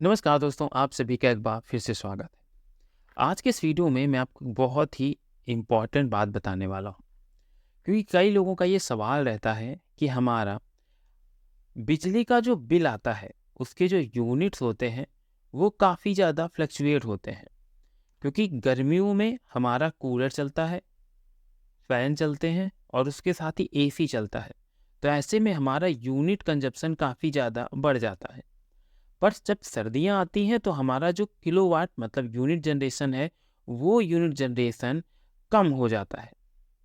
नमस्कार दोस्तों, आप सभी का एक बार फिर से स्वागत है। आज के इस वीडियो में मैं आपको बहुत ही इम्पोर्टेंट बात बताने वाला हूँ, क्योंकि कई लोगों का ये सवाल रहता है कि हमारा बिजली का जो बिल आता है, उसके जो यूनिट्स होते हैं, वो काफ़ी ज़्यादा फ्लक्चुएट होते हैं। क्योंकि गर्मियों में हमारा कूलर चलता है, फ़ैन चलते हैं और उसके साथ ही एसी चलता है। तो ऐसे में हमारा यूनिट कंजप्शन काफ़ी ज़्यादा बढ़ जाता है। पर जब सर्दियाँ आती हैं तो हमारा जो किलोवाट मतलब यूनिट जनरेशन है, वो यूनिट जनरेशन कम हो जाता है।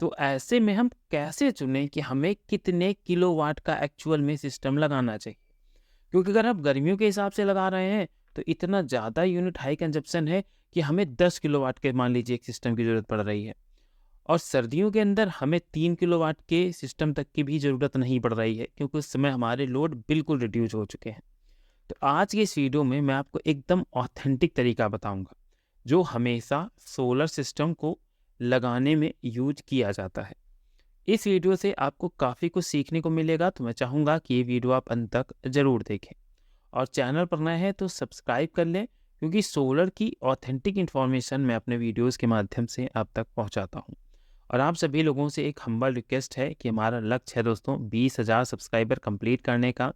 तो ऐसे में हम कैसे चुनें कि हमें कितने किलोवाट का एक्चुअल में सिस्टम लगाना चाहिए? क्योंकि अगर आप गर्मियों के हिसाब से लगा रहे हैं तो इतना ज़्यादा यूनिट हाई कंजप्शन है कि हमें 10 किलोवाट के मान लीजिए एक सिस्टम की ज़रूरत पड़ रही है, और सर्दियों के अंदर हमें 3 किलोवाट के सिस्टम तक की भी ज़रूरत नहीं पड़ रही है, क्योंकि उस समय हमारे लोड बिल्कुल रिड्यूस हो चुके हैं। तो आज की इस वीडियो में मैं आपको एकदम ऑथेंटिक तरीका बताऊंगा, जो हमेशा सोलर सिस्टम को लगाने में यूज किया जाता है। इस वीडियो से आपको काफ़ी कुछ सीखने को मिलेगा, तो मैं चाहूँगा कि ये वीडियो आप अंत तक ज़रूर देखें। और चैनल पर नए हैं तो सब्सक्राइब कर लें, क्योंकि सोलर की ऑथेंटिक इन्फॉर्मेशन मैं अपने वीडियोज़ के माध्यम से आप तक पहुँचाता हूँ। और आप सभी लोगों से एक हम्बल रिक्वेस्ट है कि हमारा लक्ष्य है दोस्तों 20,000 सब्सक्राइबर कंप्लीट करने का।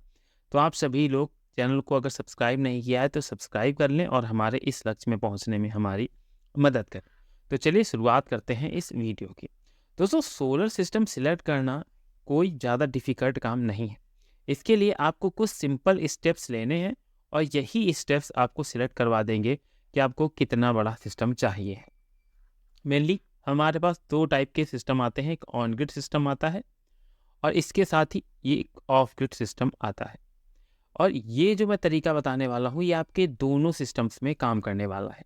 तो आप सभी लोग चैनल को अगर सब्सक्राइब नहीं किया है तो सब्सक्राइब कर लें और हमारे इस लक्ष्य में पहुंचने में हमारी मदद करें। तो चलिए शुरुआत करते हैं इस वीडियो की। दोस्तों, सोलर सिस्टम सिलेक्ट करना कोई ज़्यादा डिफ़िकल्ट काम नहीं है। इसके लिए आपको कुछ सिंपल स्टेप्स लेने हैं, और यही स्टेप्स आपको सिलेक्ट करवा देंगे कि आपको कितना बड़ा सिस्टम चाहिए। मेनली हमारे पास दो टाइप के सिस्टम आते हैं, एक ऑन ग्रिड सिस्टम आता है और इसके साथ ही ये एक ऑफ ग्रिड सिस्टम आता है। और ये जो मैं तरीका बताने वाला हूँ, ये आपके दोनों सिस्टम्स में काम करने वाला है।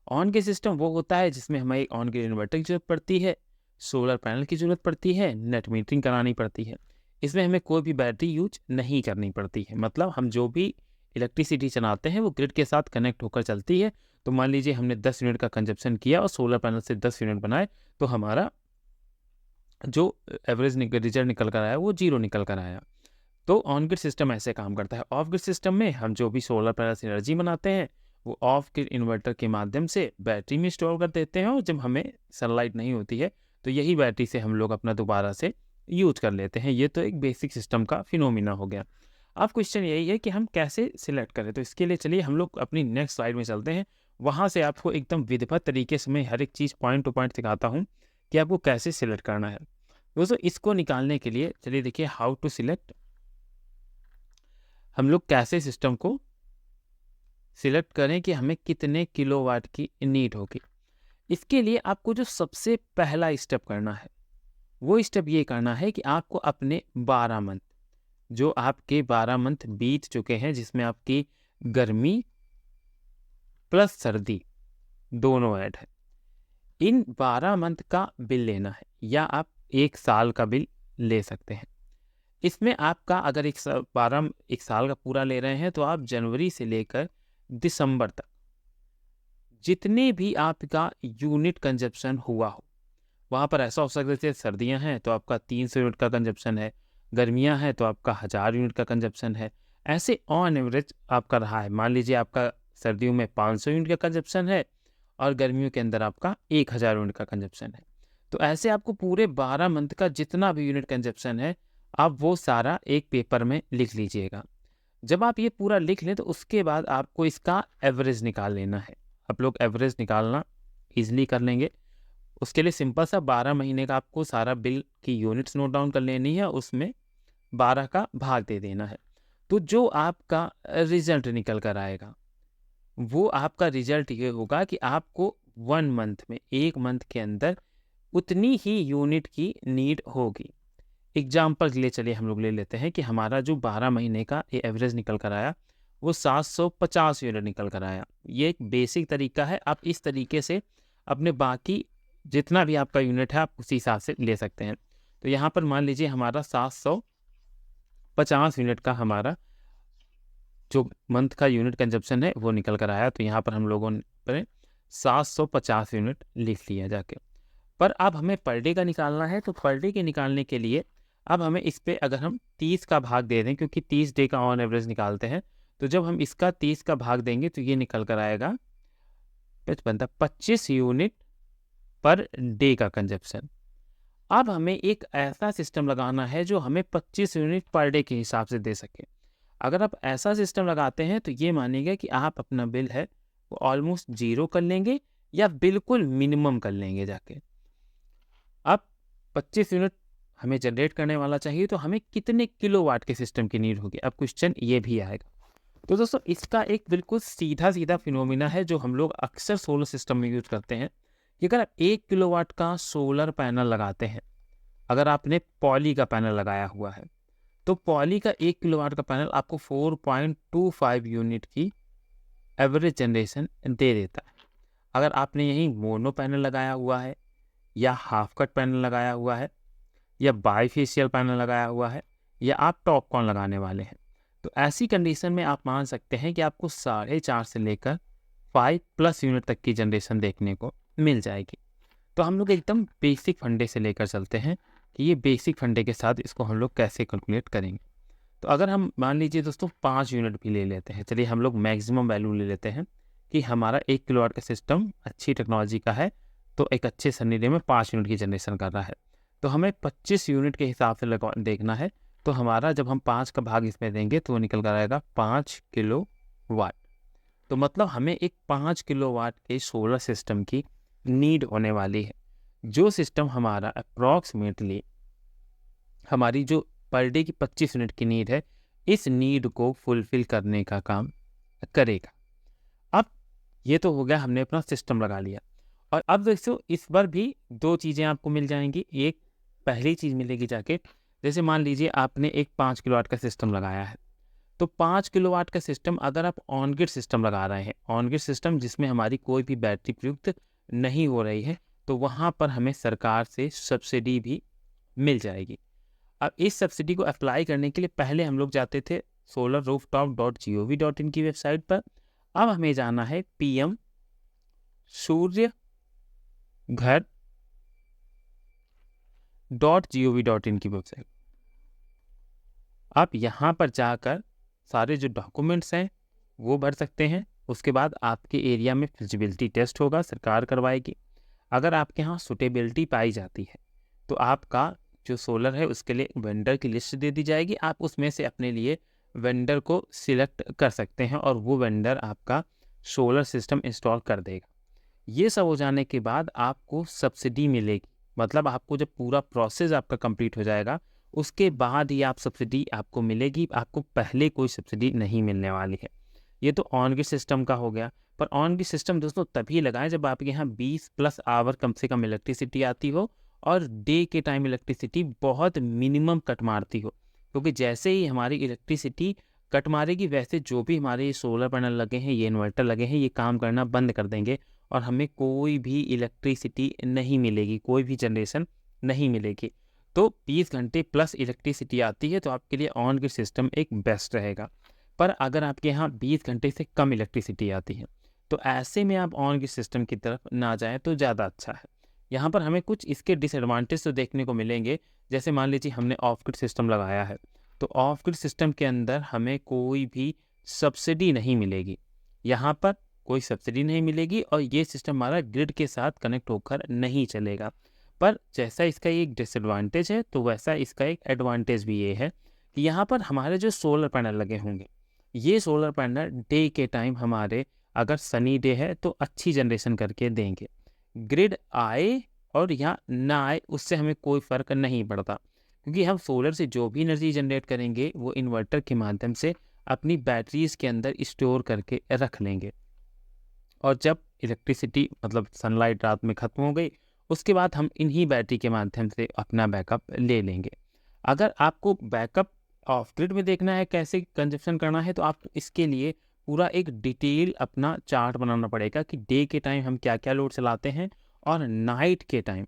ऑन के सिस्टम वो होता है जिसमें हमें एक ऑन ग्रिड इन्वर्टर की जरूरत पड़ती है, सोलर पैनल की जरूरत पड़ती है, नेट मीटरिंग करानी पड़ती है। इसमें हमें कोई भी बैटरी यूज नहीं करनी पड़ती है, मतलब हम जो भी इलेक्ट्रिसिटी चलाते हैं वो ग्रिड के साथ कनेक्ट होकर चलती है। तो मान लीजिए हमने 10 यूनिट का कंजप्शन किया और सोलर पैनल से 10 यूनिट बनाए, तो हमारा जो एवरेज रिजल्ट निकल कर आया वो जीरो निकल कर आया। तो ऑन ग्रिड सिस्टम ऐसे काम करता है। ऑफ ग्रिड सिस्टम में हम जो भी सोलर पैनल से एनर्जी बनाते हैं, वो ऑफ ग्रिड इन्वर्टर के माध्यम से बैटरी में स्टोर कर देते हैं, और जब हमें सनलाइट नहीं होती है तो यही बैटरी से हम लोग अपना दोबारा से यूज कर लेते हैं। ये तो एक बेसिक सिस्टम का फिनोमिना हो गया। अब क्वेश्चन यही है कि हम कैसे सिलेक्ट करें। तो इसके लिए चलिए हम लोग अपनी नेक्स्ट स्लाइड में चलते हैं। वहाँ से आपको एकदम विधिवत तरीके से मैं हर एक चीज़ पॉइंट टू पॉइंट सिखाता हूँ कि आपको कैसे सिलेक्ट करना है। दोस्तों, इसको निकालने के लिए चलिए देखिए हाउ टू सिलेक्ट, हम लोग कैसे सिस्टम को सिलेक्ट करें कि हमें कितने किलोवाट की नीड होगी। इसके लिए आपको जो सबसे पहला स्टेप करना है, वो स्टेप ये करना है कि आपको अपने 12 मंथ, जो आपके 12 मंथ बीत चुके हैं, जिसमें आपकी गर्मी प्लस सर्दी दोनों ऐड है, इन 12 मंथ का बिल लेना है, या आप 1 साल का बिल ले सकते हैं। इसमें आपका अगर एक साल का पूरा ले रहे हैं तो आप जनवरी से लेकर दिसंबर तक जितने भी आपका यूनिट कंजप्शन हुआ हो, वहाँ पर ऐसा हो सकता है जैसे सर्दियाँ हैं तो आपका 300 यूनिट का कंजप्शन है, गर्मियाँ हैं तो आपका 1000 यूनिट का कंजप्शन है। ऐसे ऑन एवरेज आपका रहा है। मान लीजिए आपका सर्दियों में 500 यूनिट का कंजप्शन है और गर्मियों के अंदर आपका 1000 यूनिट का कंजप्शन है। तो ऐसे आपको पूरे 12 मंथ का जितना भी यूनिट कंजप्शन है, आप वो सारा एक पेपर में लिख लीजिएगा। जब आप ये पूरा लिख लें तो उसके बाद आपको इसका एवरेज निकाल लेना है। आप लोग एवरेज निकालना ईजिली कर लेंगे। उसके लिए सिंपल सा 12 महीने का आपको सारा बिल की यूनिट्स नोट डाउन कर लेनी है, उसमें 12 का भाग दे देना है। तो जो आपका रिजल्ट निकल कर आएगा, वो आपका रिजल्ट ये होगा कि आपको 1 मंथ में, 1 मंथ के अंदर उतनी ही यूनिट की नीड होगी। एग्जाम्पल के लिए चलिए हम लोग ले लेते हैं कि हमारा जो 12 महीने का ये एवरेज निकल कर आया, वो 750 यूनिट निकल कर आया। ये एक बेसिक तरीका है। आप इस तरीके से अपने बाकी जितना भी आपका यूनिट है आप उसी हिसाब से ले सकते हैं। तो यहाँ पर मान लीजिए हमारा 750 यूनिट का हमारा जो मंथ का यूनिट कंजप्शन है वो निकल कर आया। तो यहाँ पर हम लोगों ने 750 यूनिट लिख लिया जाके। पर अब हमें पर डे का निकालना है, तो पर डे के निकालने के लिए अब हमें इस पे अगर हम 30 का भाग दे दें, क्योंकि 30 डे का ऑन एवरेज निकालते हैं, तो जब हम इसका 30 का भाग देंगे तो ये निकल कर आएगा 25 यूनिट पर डे का कंजप्शन। अब हमें एक ऐसा सिस्टम लगाना है जो हमें 25 यूनिट पर डे के हिसाब से दे सके। अगर आप ऐसा सिस्टम लगाते हैं तो ये मानिएगा कि आप अपना बिल है वो ऑलमोस्ट जीरो कर लेंगे या बिल्कुल मिनिमम कर लेंगे जाके। अब 25 यूनिट हमें जनरेट करने वाला चाहिए तो हमें कितने किलोवाट के सिस्टम की नीड होगी, अब क्वेश्चन ये भी आएगा। तो दोस्तों इसका एक बिल्कुल सीधा सीधा फिनोमिना है जो हम लोग अक्सर सोलर सिस्टम में यूज करते हैं कि अगर आप 1 किलोवाट का सोलर पैनल लगाते हैं, अगर आपने पॉली का पैनल लगाया हुआ है तो पॉली का 1 किलोवाट का पैनल आपको 4.25 यूनिट की एवरेज जनरेशन दे देता है। अगर आपने यहीं मोनो पैनल लगाया हुआ है या हाफ कट पैनल लगाया हुआ है या बाईफेशियल पैनल लगाया हुआ है या आप टॉप कॉन लगाने वाले हैं, तो ऐसी कंडीशन में आप मान सकते हैं कि आपको 4.5 से लेकर 5+ यूनिट तक की जनरेशन देखने को मिल जाएगी। तो हम लोग एकदम बेसिक फंडे से लेकर चलते हैं कि ये बेसिक फंडे के साथ इसको हम लोग कैसे कैलकुलेट करेंगे। तो अगर हम मान लीजिए दोस्तों 5 यूनिट भी ले लेते हैं, चलिए हम लोग मैक्सिमम वैल्यू ले लेते हैं कि हमारा 1 किलोवाट का सिस्टम अच्छी टेक्नोलॉजी का है तो एक अच्छे सन्निडे में 5 यूनिट की जनरेशन कर रहा है, तो हमें 25 यूनिट के हिसाब से देखना है। तो हमारा जब हम 5 का भाग इसमें देंगे तो वो निकल कर आएगा 5 किलोवाट। तो मतलब हमें एक 5 किलोवाट के सोलर सिस्टम की नीड होने वाली है, जो सिस्टम हमारा अप्रॉक्सीमेटली हमारी जो पर डे की 25 यूनिट की नीड है, इस नीड को फुलफिल करने का काम करेगा। अब ये तो हो गया, हमने अपना सिस्टम लगा लिया। और अब दोस्तों इस बार भी 2 चीज़ें आपको मिल जाएंगी। एक पहली चीज़ मिलेगी जाके, जैसे मान लीजिए आपने एक 5 किलोवाट का सिस्टम लगाया है, तो 5 किलोवाट का सिस्टम अगर आप ऑन ग्रिड सिस्टम लगा रहे हैं, ऑन ग्रिड सिस्टम जिसमें हमारी कोई भी बैटरी प्रयुक्त नहीं हो रही है, तो वहाँ पर हमें सरकार से सब्सिडी भी मिल जाएगी। अब इस सब्सिडी को अप्लाई करने के लिए पहले हम लोग जाते थे solarrooftop.gov.in की वेबसाइट पर। अब हमें जाना है PM सूर्य घर .gov.in की वेबसाइट। आप यहाँ पर जाकर सारे जो डॉक्यूमेंट्स हैं वो भर सकते हैं। उसके बाद आपके एरिया में फिजिबिलिटी टेस्ट होगा, सरकार करवाएगी। अगर आपके यहाँ सुटेबिलिटी पाई जाती है तो आपका जो सोलर है उसके लिए वेंडर की लिस्ट दे दी जाएगी। आप उसमें से अपने लिए वेंडर को सिलेक्ट कर सकते हैं और वो वेंडर आपका सोलर सिस्टम इंस्टॉल कर देगा। ये सब हो जाने के बाद आपको सब्सिडी मिलेगी, मतलब आपको जब पूरा प्रोसेस आपका कंप्लीट हो जाएगा उसके बाद ही आप सब्सिडी आपको मिलेगी। आपको पहले कोई सब्सिडी नहीं मिलने वाली है। ये तो ऑन ग्रिड सिस्टम का हो गया। पर ऑन ग्रिड सिस्टम दोस्तों तभी लगाएं जब आपके यहाँ 20+ आवर कम से कम इलेक्ट्रिसिटी आती हो और डे के टाइम इलेक्ट्रिसिटी बहुत मिनिमम कट मारती हो, क्योंकि जैसे ही हमारी इलेक्ट्रिसिटी कट मारेगी वैसे जो भी हमारे सोलर पैनल लगे हैं, ये इन्वर्टर लगे हैं, ये काम करना बंद कर देंगे और हमें कोई भी इलेक्ट्रिसिटी नहीं मिलेगी, कोई भी जनरेशन नहीं मिलेगी। तो 20 घंटे प्लस इलेक्ट्रिसिटी आती है तो आपके लिए ऑन ग्रिड सिस्टम एक बेस्ट रहेगा। पर अगर आपके यहाँ 20 घंटे से कम इलेक्ट्रिसिटी आती है तो ऐसे में आप ऑन ग्रिड सिस्टम की तरफ ना जाएं तो ज़्यादा अच्छा है। यहाँ पर हमें कुछ इसके डिसएडवांटेज तो देखने को मिलेंगे। जैसे मान लीजिए हमने ऑफ ग्रिड सिस्टम लगाया है तो ऑफ ग्रिड सिस्टम के अंदर हमें कोई भी सब्सिडी नहीं मिलेगी। यहाँ पर कोई सब्सिडी नहीं मिलेगी और ये सिस्टम हमारा ग्रिड के साथ कनेक्ट होकर नहीं चलेगा। पर जैसा इसका एक डिसएडवांटेज है तो वैसा इसका एक एडवांटेज भी ये है कि यहाँ पर हमारे जो सोलर पैनल लगे होंगे, ये सोलर पैनल डे के टाइम हमारे अगर सनी डे है तो अच्छी जनरेशन करके देंगे। ग्रिड आए और या ना आए उससे हमें कोई फ़र्क नहीं पड़ता, क्योंकि हम सोलर से जो भी एनर्जी जनरेट करेंगे वो इन्वर्टर के माध्यम से अपनी बैटरीज के अंदर स्टोर करके रख लेंगे। और जब इलेक्ट्रिसिटी मतलब सनलाइट रात में ख़त्म हो गई उसके बाद हम इन्हीं बैटरी के माध्यम से अपना बैकअप ले लेंगे। अगर आपको बैकअप ऑफ ग्रिड में देखना है कैसे कंजप्शन करना है तो आपको इसके लिए पूरा एक डिटेल अपना चार्ट बनाना पड़ेगा कि डे के टाइम हम क्या क्या लोड चलाते हैं और नाइट के टाइम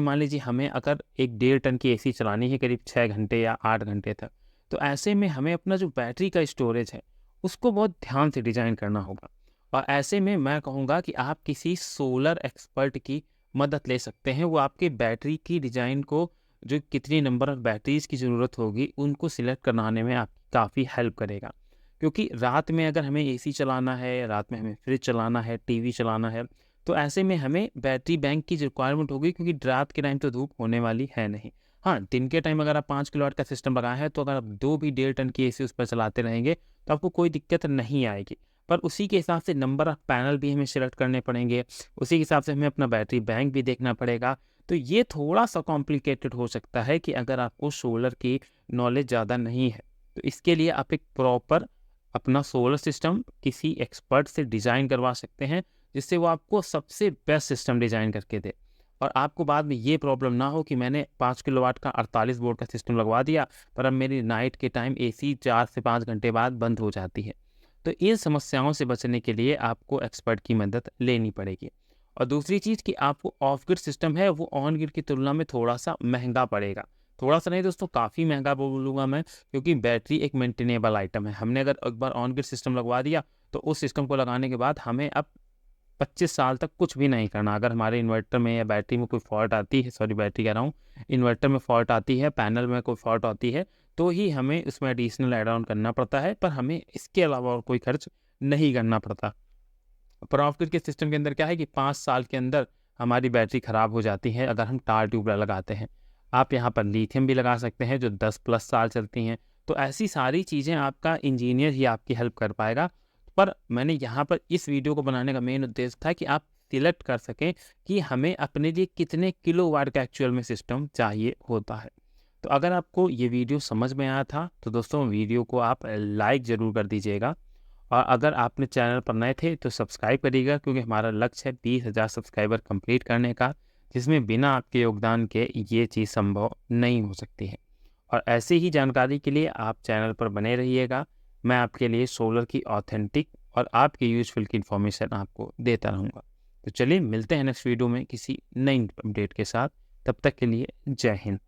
मान लीजिए हमें अगर 1.5 टन की AC चलानी है करीब 6 घंटे या 8 घंटे तक, तो ऐसे में हमें अपना जो बैटरी का स्टोरेज है उसको बहुत ध्यान से डिज़ाइन करना होगा। और ऐसे में मैं कहूँगा कि आप किसी सोलर एक्सपर्ट की मदद ले सकते हैं। वो आपके बैटरी की डिज़ाइन को, जो कितनी नंबर ऑफ बैटरीज की ज़रूरत होगी उनको सिलेक्ट कराने में आप काफ़ी हेल्प करेगा। क्योंकि रात में अगर हमें एसी चलाना है, रात में हमें फ्रिज चलाना है, टीवी चलाना है, तो ऐसे में हमें बैटरी बैंक की रिक्वायरमेंट होगी, क्योंकि रात के टाइम तो धूप होने वाली है नहीं। हाँ, दिन के टाइम अगर आप 5 किलोवाट का सिस्टम लगाए हैं, तो अगर आप 2 भी 1.5 टन की एसी उस पर चलाते रहेंगे, तो आपको कोई दिक्कत नहीं आएगी। पर उसी के हिसाब से नंबर ऑफ पैनल भी हमें सिलेक्ट करने पड़ेंगे, उसी के हिसाब से हमें अपना बैटरी बैंक भी देखना पड़ेगा। तो ये थोड़ा-सा कॉम्प्लिकेटेड हो सकता है कि अगर आपको सोलर की नॉलेज ज़्यादा नहीं है, तो इसके लिए आप एक प्रॉपर अपना सोलर सिस्टम किसी एक्सपर्ट से डिज़ाइन करवा सकते हैं, जिससे वो आपको सबसे बेस्ट सिस्टम डिज़ाइन करके दे। और आपको बाद में ये प्रॉब्लम ना हो कि मैंने 5 किलोवाट का 48 वोल्ट का सिस्टम लगवा दिया, पर अब मेरी नाइट के टाइम एसी 4 से 5 घंटे बाद बंद हो जाती है। तो इन समस्याओं से बचने के लिए आपको एक्सपर्ट की मदद लेनी पड़ेगी। और दूसरी चीज़ कि आपको ऑफ ग्रिड सिस्टम है, वो ऑन ग्रिड की तुलना में थोड़ा-सा महँगा पड़ेगा। थोड़ा-सा नहीं दोस्तों, काफ़ी महँगा बोलूँगा मैं, क्योंकि बैटरी एक मेंटेनेबल आइटम है। हमने अगर एक बार ऑन ग्रिड सिस्टम लगवा दिया, तो उस सिस्टम को लगाने के बाद हमें अब 25 साल तक कुछ भी नहीं करना। अगर हमारे इन्वर्टर में या बैटरी में कोई फ़ॉल्ट आती है, सॉरी बैटरी कह रहा हूँ, इन्वर्टर में फ़ॉल्ट आती है, पैनल में कोई फ़ॉल्ट आती है, तो ही हमें उसमें एडिशनल ऐड ऑन करना पड़ता है, पर हमें इसके अलावा और कोई खर्च नहीं करना पड़ता। पर ऑफ ग्रिड के सिस्टम के अंदर क्या है कि 5 साल के अंदर हमारी बैटरी ख़राब हो जाती है अगर हम टार ट्यूब लगाते हैं। आप यहाँ पर लिथियम भी लगा सकते हैं जो 10 प्लस साल चलती हैं। तो ऐसी सारी चीज़ें आपका इंजीनियर ही आपकी हेल्प कर पाएगा। पर मैंने यहाँ पर इस वीडियो को बनाने का मेन उद्देश्य था कि आप सिलेक्ट कर सकें कि हमें अपने लिए कितने किलोवाट का एक्चुअल में सिस्टम चाहिए होता है। तो अगर आपको ये वीडियो समझ में आया था, तो दोस्तों वीडियो को आप लाइक ज़रूर कर दीजिएगा। और अगर आपने चैनल पर नए थे तो सब्सक्राइब करिएगा, क्योंकि हमारा लक्ष्य है 20,000 सब्सक्राइबर कंप्लीट करने का, जिसमें बिना आपके योगदान के ये चीज़ संभव नहीं हो सकती है। और ऐसी ही जानकारी के लिए आप चैनल पर बने रहिएगा। मैं आपके लिए सोलर की ऑथेंटिक और आपकी यूज़फुल की इन्फॉर्मेशन आपको देता रहूँगा। तो चलिए मिलते हैं नेक्स्ट वीडियो में किसी नई अपडेट के साथ। तब तक के लिए जय हिंद।